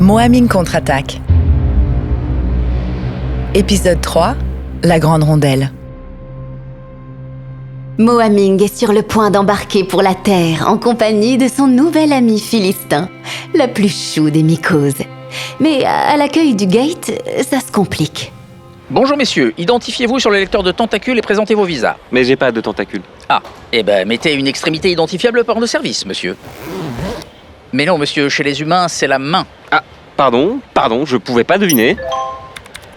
Moaming contre-attaque. Épisode 3, la grande rondelle. Moaming est sur le point d'embarquer pour la Terre en compagnie de son nouvel ami Philistin, la plus chou des mycoses. Mais à l'accueil du gate, ça se complique. Bonjour messieurs, identifiez-vous sur le lecteur de tentacules et présentez vos visas. Mais j'ai pas de tentacules. Ah, eh ben mettez une extrémité identifiable par de service, monsieur. Mais non, monsieur, chez les humains, c'est la main. Ah, pardon, je pouvais pas deviner.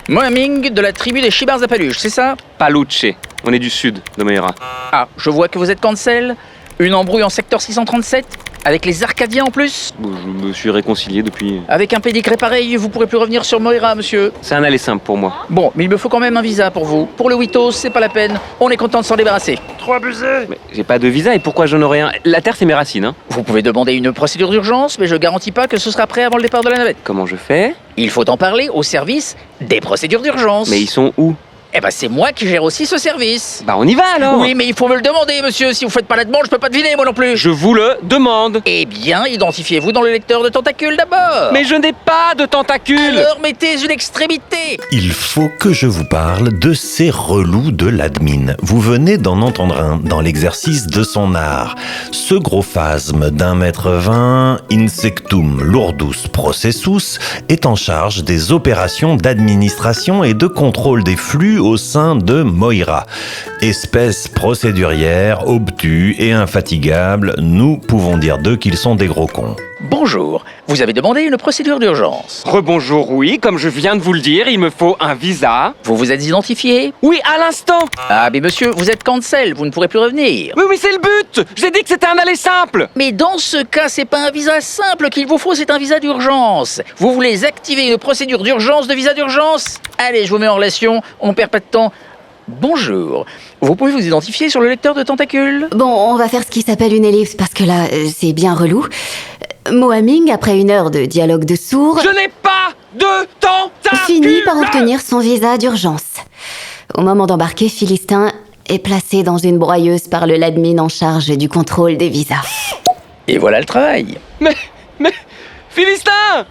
Moaming de la tribu des Chibars à Paluche, c'est ça? Paluche, on est du sud de Moira. Ah, je vois que vous êtes cancel. Une embrouille en secteur 637? Avec les Arcadiens en plus? Je me suis réconcilié depuis... Avec un pédigré pareil, vous pourrez plus revenir sur Moira, monsieur. C'est un aller simple pour moi. Bon, mais il me faut quand même un visa pour vous. Pour le Witos, c'est pas la peine. On est content de s'en débarrasser. Trop abusé. Mais j'ai pas de visa et pourquoi j'en aurais un? La Terre, c'est mes racines, hein. Vous pouvez demander une procédure d'urgence, mais je garantis pas que ce sera prêt avant le départ de la navette. Comment je fais? Il faut en parler au service des procédures d'urgence. Mais ils sont où? Eh ben c'est moi qui gère aussi ce service. Bah on y va alors. Oui, mais il faut me le demander, monsieur. Si vous faites pas la demande, je peux pas deviner, moi non plus. Je vous le demande. Eh bien, identifiez-vous dans le lecteur de tentacules d'abord. Mais je n'ai pas de tentacules. Alors mettez une extrémité. Il faut que je vous parle de ces relous de l'admin. Vous venez d'en entendre un dans l'exercice de son art. Ce gros phasme d'1,20 m, Insectum Lourdus Processus, est en charge des opérations d'administration et de contrôle des flux au sein de Moira. Espèce procédurière, obtus et infatigable, nous pouvons dire d'eux qu'ils sont des gros cons. Bonjour, vous avez demandé une procédure d'urgence. Rebonjour, oui, comme je viens de vous le dire, il me faut un visa. Vous vous êtes identifié? Oui, à l'instant. Ah, mais monsieur, vous êtes cancel, vous ne pourrez plus revenir. Oui, mais c'est le but. J'ai dit que c'était un aller simple. Mais dans ce cas, c'est pas un visa simple qu'il vous faut, c'est un visa d'urgence. Vous voulez activer une procédure d'urgence de visa d'urgence? Allez, je vous mets en relation, on perd pas de temps. Bonjour, vous pouvez vous identifier sur le lecteur de tentacules? Bon, on va faire ce qui s'appelle une ellipse parce que là, c'est bien relou. Moaming, après une heure de dialogue de sourds, Je n'ai pas de tentacules. finit par obtenir son visa d'urgence. Au moment d'embarquer, Philistin est placé dans une broyeuse par le ladmin en charge du contrôle des visas. Et voilà le travail. Mais, Philistin,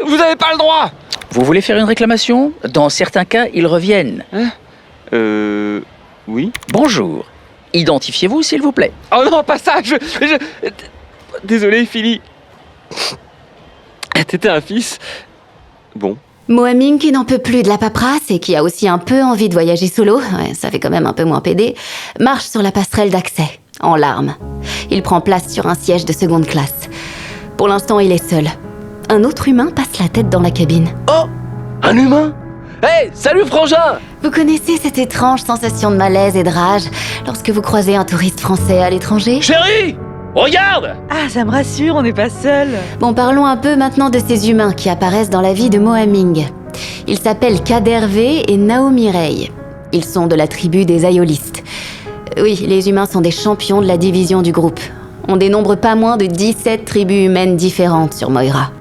vous avez pas le droit. Vous voulez faire une réclamation? Dans certains cas, ils reviennent. Oui. Bonjour, identifiez-vous s'il vous plaît. Oh non, pas ça, Désolé, Philly. T'étais un fils. Bon. Moaming, qui n'en peut plus de la paperasse et qui a aussi un peu envie de voyager solo, ouais, ça fait quand même un peu moins pédé, marche sur la passerelle d'accès, en larmes. Il prend place sur un siège de seconde classe. Pour l'instant, il est seul. Un autre humain passe la tête dans la cabine. Oh, un humain. Hey, salut frangin. Vous connaissez cette étrange sensation de malaise et de rage lorsque vous croisez un touriste français à l'étranger? Chérie, regarde. Ah, ça me rassure, on n'est pas seul. Bon, parlons un peu maintenant de ces humains qui apparaissent dans la vie de Moaming. Ils s'appellent Kadervé et Naomi Rey. Ils sont de la tribu des Ayolistes. Oui, les humains sont des champions de la division du groupe. On dénombre pas moins de 17 tribus humaines différentes sur Moira.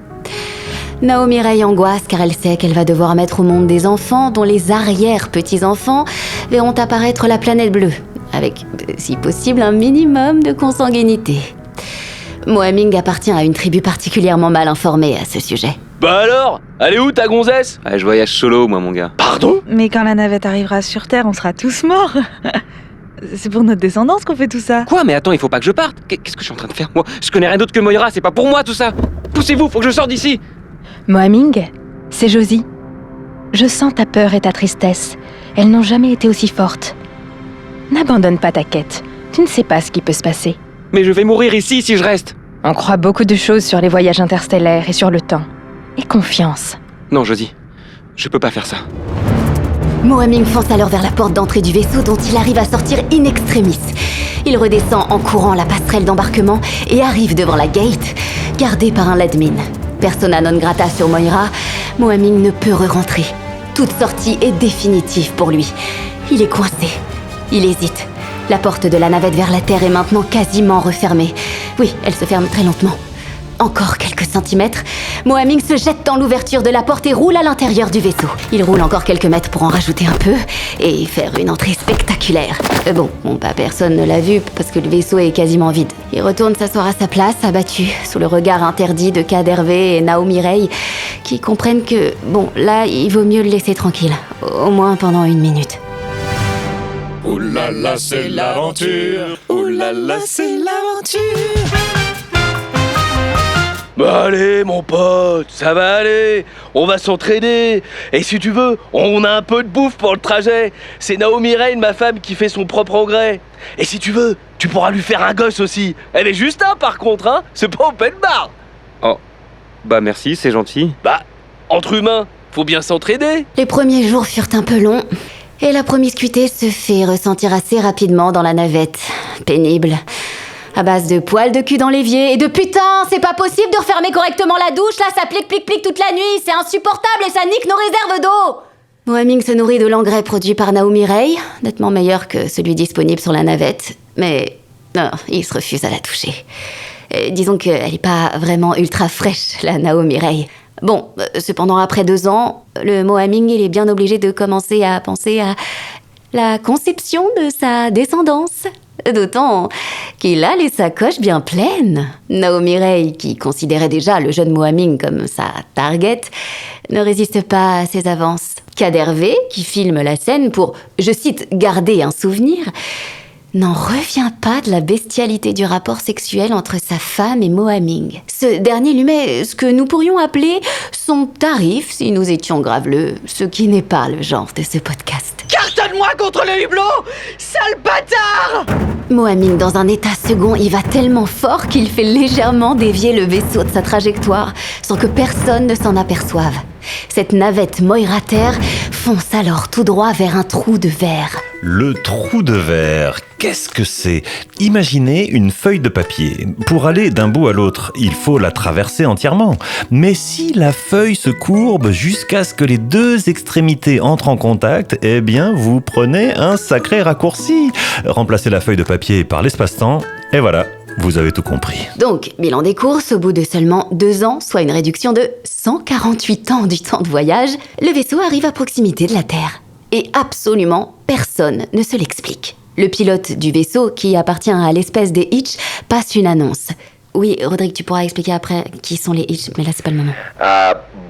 Naomi Rey angoisse car elle sait qu'elle va devoir mettre au monde des enfants dont les arrière-petits-enfants verront apparaître la planète bleue, avec, si possible, un minimum de consanguinité. Moaming appartient à une tribu particulièrement mal informée à ce sujet. Bah alors, elle est où ta gonzesse? Ouais, je voyage solo, moi, mon gars. Pardon? Mais quand la navette arrivera sur Terre, on sera tous morts. C'est pour notre descendance qu'on fait tout ça. Quoi? Mais attends, il faut pas que je parte. Qu'est-ce que je suis en train de faire, moi? Je connais rien d'autre que Moira, c'est pas pour moi, tout ça. Poussez-vous, faut que je sorte d'ici. Moaming, c'est Josie. Je sens ta peur et ta tristesse. Elles n'ont jamais été aussi fortes. N'abandonne pas ta quête. Tu ne sais pas ce qui peut se passer. Mais je vais mourir ici si je reste. On croit beaucoup de choses sur les voyages interstellaires et sur le temps. Et confiance. Non, Josie, je peux pas faire ça. Moaming fonce alors vers la porte d'entrée du vaisseau dont il arrive à sortir in extremis. Il redescend en courant la passerelle d'embarquement et arrive devant la gate, gardée par un ladmin. Persona non grata sur Moira, Moaming ne peut re-rentrer. Toute sortie est définitive pour lui. Il est coincé. Il hésite. La porte de la navette vers la Terre est maintenant quasiment refermée. Oui, elle se ferme très lentement. Encore quelques centimètres, Moaming se jette dans l'ouverture de la porte et roule à l'intérieur du vaisseau. Il roule encore quelques mètres pour en rajouter un peu et faire une entrée spectaculaire. Personne ne l'a vu parce que le vaisseau est quasiment vide. Il retourne s'asseoir à sa place, abattu, sous le regard interdit de Kadervé et Naomi Rey, qui comprennent que, là, il vaut mieux le laisser tranquille. Au moins pendant 1 minute. Ouh là là, c'est l'aventure. Ouh là là, c'est l'aventure. Bah allez, mon pote, ça va aller. On va s'entraîner. Et si tu veux, on a un peu de bouffe pour le trajet. C'est Naomi Rey, ma femme, qui fait son propre engrais. Et si tu veux, tu pourras lui faire un gosse aussi. Elle est juste un, par contre, hein. C'est pas open bar. Oh, bah merci, c'est gentil. Bah, entre humains, faut bien s'entraider. Les premiers jours furent un peu longs, et la promiscuité se fait ressentir assez rapidement dans la navette. Pénible. À base de poils de cul dans l'évier et de putain, c'est pas possible de refermer correctement la douche, là ça plique toute la nuit, c'est insupportable et ça nique nos réserves d'eau. Moaming se nourrit de l'engrais produit par Naomi Rey, nettement meilleur que celui disponible sur la navette, mais non, il se refuse à la toucher. Disons qu'elle est pas vraiment ultra fraîche, la Naomi Rey. Cependant après 2 ans, le Moaming il est bien obligé de commencer à penser à la conception de sa descendance. D'autant qu'il a les sacoches bien pleines. Naomi Rey, qui considérait déjà le jeune Moaming comme sa target, ne résiste pas à ses avances. Kadervé, qui filme la scène pour, je cite, garder un souvenir, n'en revient pas de la bestialité du rapport sexuel entre sa femme et Moaming. Ce dernier lui met ce que nous pourrions appeler son tarif si nous étions graveleux, ce qui n'est pas le genre de ce podcast. Cartonne-moi contre le hublot, sale bâtard! Moaming, dans un état second, y va tellement fort qu'il fait légèrement dévier le vaisseau de sa trajectoire sans que personne ne s'en aperçoive. Cette navette Moirater fonce alors tout droit vers un trou de verre. Le trou de verre, qu'est-ce que c'est ? Imaginez une feuille de papier. Pour aller d'un bout à l'autre, il faut la traverser entièrement. Mais si la feuille se courbe jusqu'à ce que les 2 extrémités entrent en contact, eh bien, vous prenez un sacré raccourci. Remplacez la feuille de papier par l'espace-temps, et voilà, vous avez tout compris. Donc, bilan des courses, au bout de seulement 2 ans, soit une réduction de 148 ans du temps de voyage, le vaisseau arrive à proximité de la Terre. Et absolument personne ne se l'explique. Le pilote du vaisseau, qui appartient à l'espèce des Hitch, passe une annonce. Oui, Rodrigue, tu pourras expliquer après qui sont les Hitch, mais là, c'est pas le moment.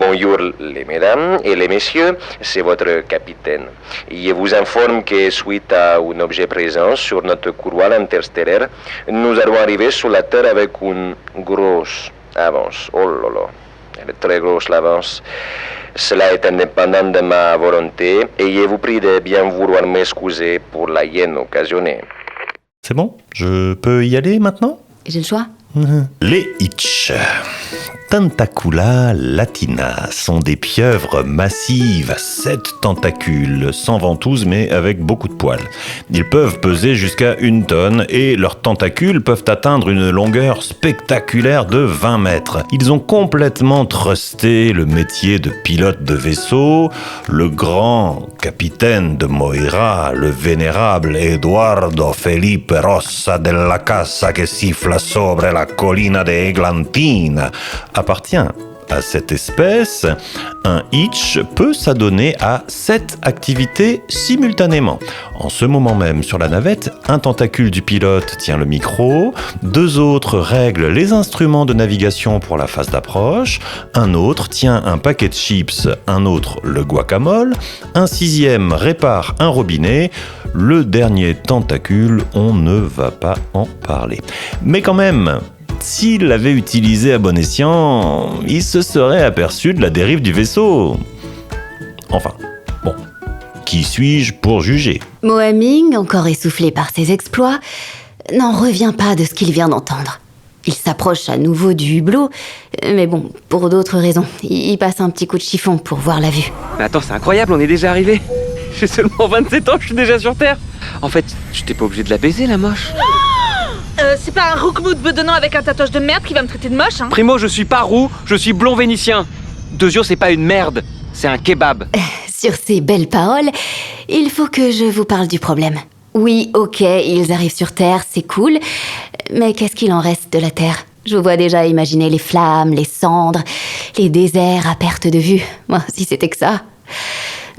Bonjour les mesdames et les messieurs, c'est votre capitaine. Je vous informe que suite à un objet présent sur notre courroie interstellaire, nous allons arriver sur la Terre avec une grosse avance. Oh là là, elle est très grosse l'avance. Cela est indépendant de ma volonté et je vous prie de bien vouloir m'excuser pour la gêne occasionnée. C'est bon ? Je peux y aller maintenant ? J'ai le choix ? Les Hitch, Tentacula latina, sont des pieuvres massives à 7 tentacules, sans ventouse mais avec beaucoup de poils. Ils peuvent peser jusqu'à 1 tonne et leurs tentacules peuvent atteindre une longueur spectaculaire de 20 mètres. Ils ont complètement trusté le métier de pilote de vaisseau. Le grand capitaine de Moira, le vénérable Eduardo Felipe Rossa della Casa que siffla sobre la colina de Eglantina, appartient à cette espèce. Un Hitch peut s'adonner à 7 activités simultanément. En ce moment même, sur la navette, un tentacule du pilote tient le micro, 2 autres règlent les instruments de navigation pour la phase d'approche, un autre tient un paquet de chips, un autre le guacamole, un 6e répare un robinet, le dernier tentacule, on ne va pas en parler. Mais quand même, s'il l'avait utilisé à bon escient, il se serait aperçu de la dérive du vaisseau. Enfin, bon, qui suis-je pour juger ? Moaming, encore essoufflé par ses exploits, n'en revient pas de ce qu'il vient d'entendre. Il s'approche à nouveau du hublot, mais bon, pour d'autres raisons. Il passe un petit coup de chiffon pour voir la vue. Mais attends, c'est incroyable, on est déjà arrivé. J'ai seulement 27 ans, je suis déjà sur Terre. En fait, je t'ai pas obligé de la baiser, la moche. C'est pas un roukmout bedonnant avec un tatouage de merde qui va me traiter de moche, hein. Primo, je suis pas roux, je suis blond vénitien. Deuxio, c'est pas une merde, c'est un kebab. Sur ces belles paroles, il faut que je vous parle du problème. Oui, ok, ils arrivent sur Terre, c'est cool, mais qu'est-ce qu'il en reste de la Terre ? Je vous vois déjà imaginer les flammes, les cendres, les déserts à perte de vue. Moi, si c'était que ça.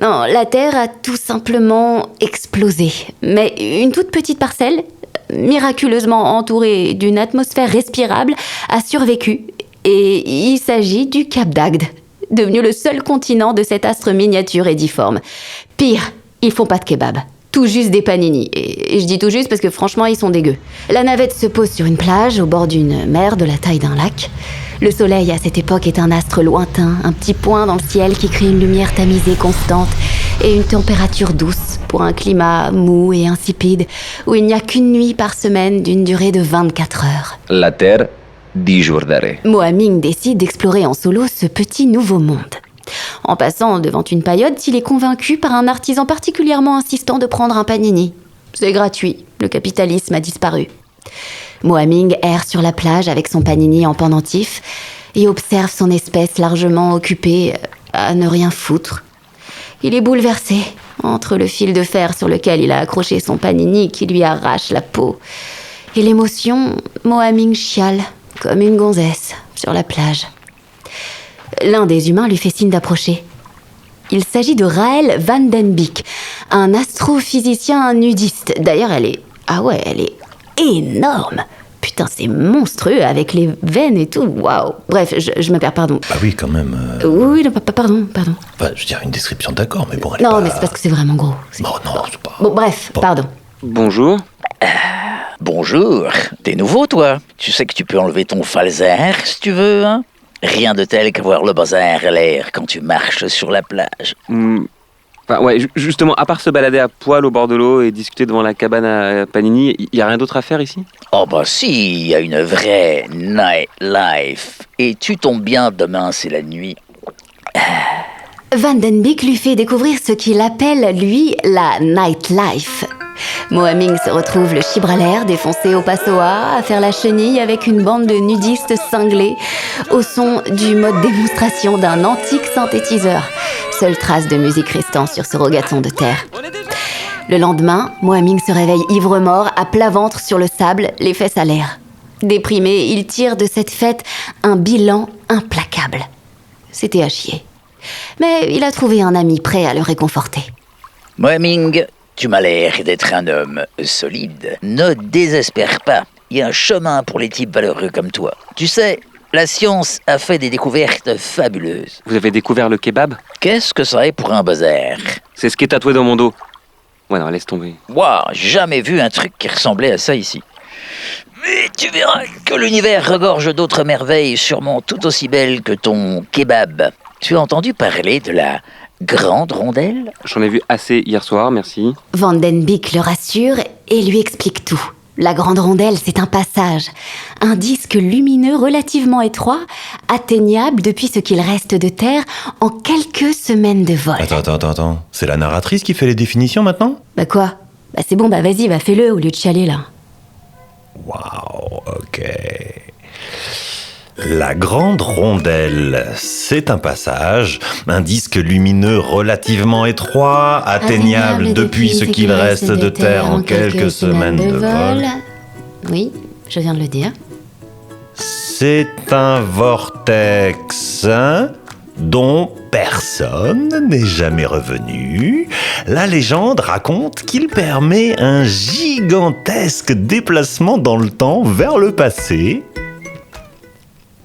Non, la Terre a tout simplement explosé. Mais une toute petite parcelle, miraculeusement entourée d'une atmosphère respirable, a survécu. Et il s'agit du Cap d'Agde, devenu le seul continent de cet astre miniature et difforme. Pire, ils font pas de kebab. Tout juste des panini. Et je dis tout juste parce que franchement, ils sont dégueux. La navette se pose sur une plage au bord d'une mer de la taille d'un lac. Le soleil, à cette époque, est un astre lointain, un petit point dans le ciel qui crée une lumière tamisée constante et une température douce pour un climat mou et insipide où il n'y a qu'une nuit par semaine d'une durée de 24 heures. La Terre, 10 jours d'arrêt. Mohaming décide d'explorer en solo ce petit nouveau monde. En passant devant une paillote, il est convaincu par un artisan particulièrement insistant de prendre un panini. C'est gratuit, le capitalisme a disparu. Mohaming erre sur la plage avec son panini en pendentif et observe son espèce largement occupée à ne rien foutre. Il est bouleversé entre le fil de fer sur lequel il a accroché son panini qui lui arrache la peau et l'émotion. Mohaming chiale comme une gonzesse sur la plage. L'un des humains lui fait signe d'approcher. Il s'agit de Raël Van Den Beek, un astrophysicien nudiste. D'ailleurs, elle est énorme. Putain, c'est monstrueux avec les veines et tout. Waouh. Bref, je me perds, pardon. Ah oui, quand même. Oui, non, pardon. Enfin, je veux dire, une description d'accord, mais bon, elle est Non, pas... mais c'est parce que c'est vraiment gros. Bon, non, c'est pas... Bon, bref, Bon. pardon. Bonjour. Bonjour. T'es nouveau, toi? Tu sais que tu peux enlever ton falsaire si tu veux, hein? Rien de tel qu'avoir le bazar à l'air quand tu marches sur la plage. Enfin, ouais, justement, à part se balader à poil au bord de l'eau et discuter devant la cabane à Panini, il y a rien d'autre à faire ici? Oh bah si, il y a une vraie nightlife. Et tu tombes bien, demain c'est la nuit. Van Den Beek lui fait découvrir ce qu'il appelle, lui, la nightlife. Mohaming se retrouve le chibre à l'air, défoncé au passoa, à faire la chenille avec une bande de nudistes cinglés, au son du mode démonstration d'un antique synthétiseur. Seule trace de musique restant sur ce rogaton de terre. Le lendemain, Mohaming se réveille ivre-mort, à plat ventre sur le sable, les fesses à l'air. Déprimé, il tire de cette fête un bilan implacable. C'était à chier. Mais il a trouvé un ami prêt à le réconforter. Mohaming, tu m'as l'air d'être un homme solide. Ne désespère pas. Il y a un chemin pour les types valeureux comme toi. Tu sais, la science a fait des découvertes fabuleuses. Vous avez découvert le kebab? Qu'est-ce que ça est pour un bazar? C'est ce qui est tatoué dans mon dos. Ouais, non, laisse tomber. Waouh, jamais vu un truc qui ressemblait à ça ici. Mais tu verras que l'univers regorge d'autres merveilles sûrement tout aussi belles que ton kebab. Tu as entendu parler de la grande rondelle? J'en ai vu assez hier soir, merci. Van Den Beek le rassure et lui explique tout. La grande rondelle, c'est un passage, un disque lumineux relativement étroit, atteignable depuis ce qu'il reste de terre en quelques semaines de vol. Attends. C'est la narratrice qui fait les définitions maintenant? Bah quoi? Bah c'est bon, bah vas-y, bah fais-le au lieu de chialer là. Waouh, ok. La grande rondelle, c'est un passage, un disque lumineux relativement étroit, atteignable depuis ce qu'il reste de terre en quelques semaines de vol. Oui, je viens de le dire. C'est un vortex, hein, dont personne n'est jamais revenu. La légende raconte qu'il permet un gigantesque déplacement dans le temps vers le passé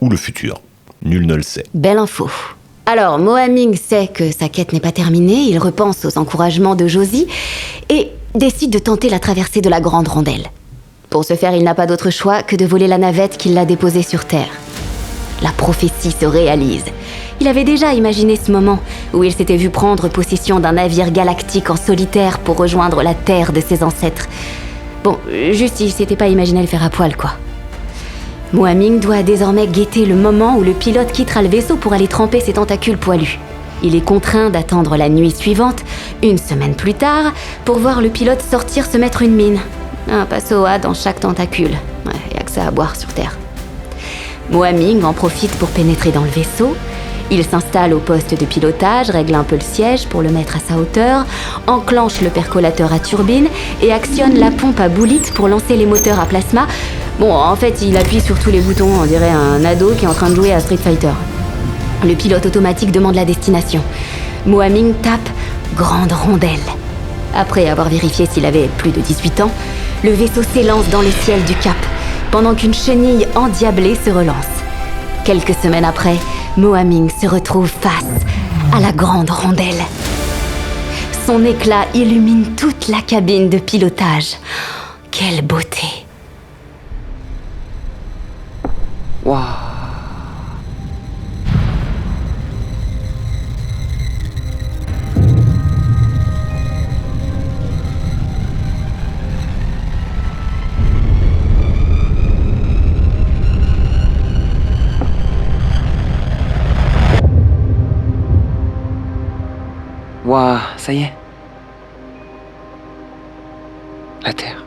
ou le futur. Nul ne le sait. Belle info. Alors, Mohaming sait que sa quête n'est pas terminée, il repense aux encouragements de Josie et décide de tenter la traversée de la grande rondelle. Pour ce faire, il n'a pas d'autre choix que de voler la navette qui l'a déposée sur Terre. La prophétie se réalise. Il avait déjà imaginé ce moment où il s'était vu prendre possession d'un navire galactique en solitaire pour rejoindre la Terre de ses ancêtres. Bon, juste il s'était pas imaginé le faire à poil, quoi. Mohaming doit désormais guetter le moment où le pilote quittera le vaisseau pour aller tremper ses tentacules poilus. Il est contraint d'attendre la nuit suivante, une semaine plus tard, pour voir le pilote sortir se mettre une mine. Un passoa dans chaque tentacule. Ouais, y a que ça à boire sur Terre. Mohaming en profite pour pénétrer dans le vaisseau. Il s'installe au poste de pilotage, règle un peu le siège pour le mettre à sa hauteur, enclenche le percolateur à turbine et actionne la pompe à boulite pour lancer les moteurs à plasma. Bon, en fait, il appuie sur tous les boutons, on dirait un ado qui est en train de jouer à Street Fighter. Le pilote automatique demande la destination. Mohaming tape grande rondelle. Après avoir vérifié s'il avait plus de 18 ans, le vaisseau s'élance dans le ciel du Cap, pendant qu'une chenille endiablée se relance. Quelques semaines après, Moaming se retrouve face à la grande rondelle. Son éclat illumine toute la cabine de pilotage. Quelle beauté! Waouh. Waouh, ça y est. La Terre.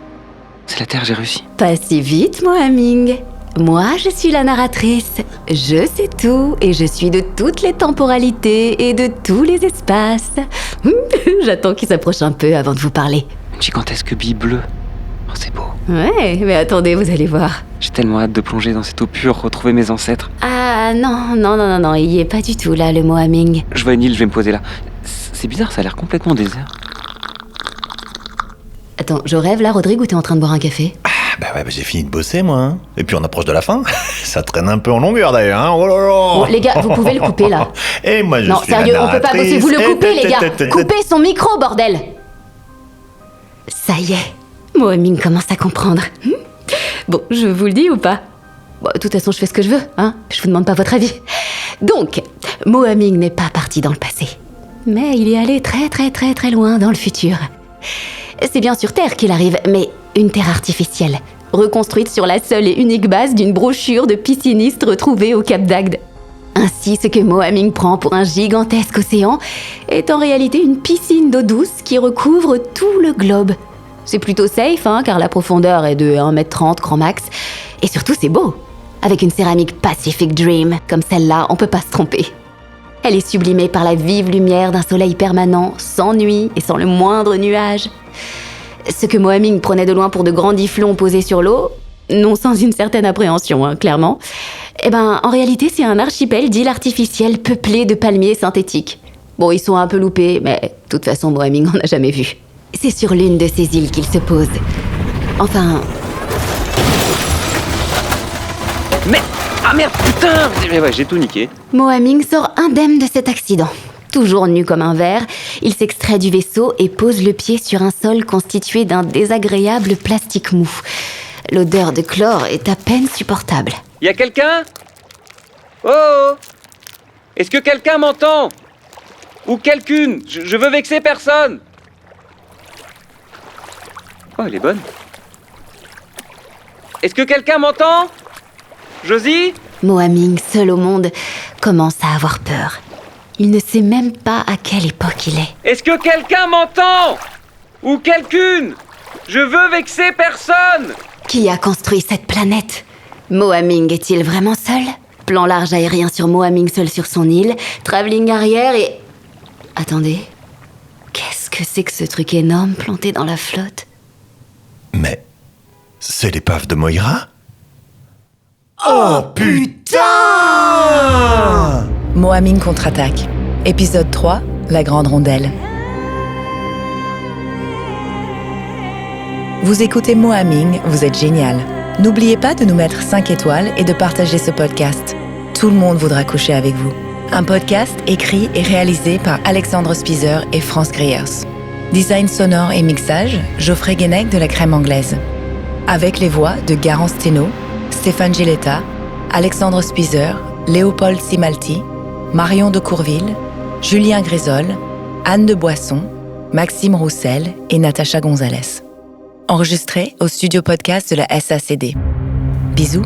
C'est la Terre, j'ai réussi. Pas si vite, Moaming. Moi, je suis la narratrice. Je sais tout et je suis de toutes les temporalités et de tous les espaces. J'attends qu'il s'approche un peu avant de vous parler. Une gigantesque bille bleue. Oh, c'est beau. Ouais, mais attendez, vous allez voir. J'ai tellement hâte de plonger dans cette eau pure, retrouver mes ancêtres. Ah non, il y est pas du tout là, le Moaming. Je vois une île, je vais me poser là. C'est bizarre, ça a l'air complètement désert. Attends, je rêve là, Rodrigue, ou t'es en train de boire un café? Bah j'ai fini de bosser, moi. Hein. Et puis on approche de la fin. Ça traîne un peu en longueur, d'ailleurs. Hein. Oh là là. Bon, les gars, vous pouvez le couper, là. Et moi, je non, suis sérieux, la on peut pas bosser. Vous le coupez, les gars. Coupez son micro, bordel. Ça y est, Moaming commence à comprendre. Bon, je vous le dis ou pas? Bon, de toute façon, je fais ce que je veux, hein. Je vous demande pas votre avis. Donc, Moaming n'est pas parti dans le passé. Mais il est allé très loin dans le futur. C'est bien sur Terre qu'il arrive, mais une Terre artificielle, reconstruite sur la seule et unique base d'une brochure de piscinistes retrouvée au Cap d'Agde. Ainsi, ce que Moaming prend pour un gigantesque océan est en réalité une piscine d'eau douce qui recouvre tout le globe. C'est plutôt safe, hein, car la profondeur est de 1m30 grand max. Et surtout, c'est beau. Avec une céramique Pacific Dream, comme celle-là, on peut pas se tromper. Elle est sublimée par la vive lumière d'un soleil permanent, sans nuit et sans le moindre nuage. Ce que Moaming prenait de loin pour de grands difflons posés sur l'eau, non sans une certaine appréhension, hein, clairement, eh ben, en réalité, c'est un archipel d'îles artificielles peuplées de palmiers synthétiques. Bon, ils sont un peu loupés, mais de toute façon, Moaming en a jamais vu. C'est sur l'une de ces îles qu'il se pose. Enfin... Mais... Ah merde, putain! Mais ouais, j'ai tout niqué. Moaming sort indemne de cet accident. Toujours nu comme un verre, il s'extrait du vaisseau et pose le pied sur un sol constitué d'un désagréable plastique mou. L'odeur de chlore est à peine supportable. Y a quelqu'un? Oh! Est-ce que quelqu'un m'entend? Ou quelqu'une? Je veux vexer personne. Oh, elle est bonne. Est-ce que quelqu'un m'entend? Josie? Moaming, seul au monde, commence à avoir peur. Il ne sait même pas à quelle époque il est. Est-ce que quelqu'un m'entend? Ou quelqu'une? Je veux vexer personne. Qui a construit cette planète? Moaming est-il vraiment seul? Plan large aérien sur Moaming seul sur son île, travelling arrière et... Attendez, qu'est-ce que c'est que ce truc énorme planté dans la flotte? Mais... c'est l'épave de Moira? Oh putain! Moaming contre-attaque. Épisode 3, la grande rondelle. Vous écoutez Moaming, vous êtes génial. N'oubliez pas de nous mettre 5 étoiles et de partager ce podcast. Tout le monde voudra coucher avec vous. Un podcast écrit et réalisé par Alexandre Spizer et France Greyers. Design sonore et mixage, Geoffrey Guenec de la Crème Anglaise. Avec les voix de Garance Thénault, Stéphane Giletta, Alexandre Spizer, Léopold Simalti, Marion de Courville, Julien Grisol, Anne de Boisson, Maxime Roussel et Natacha Gonzalez. Enregistré au studio podcast de la SACD. Bisous.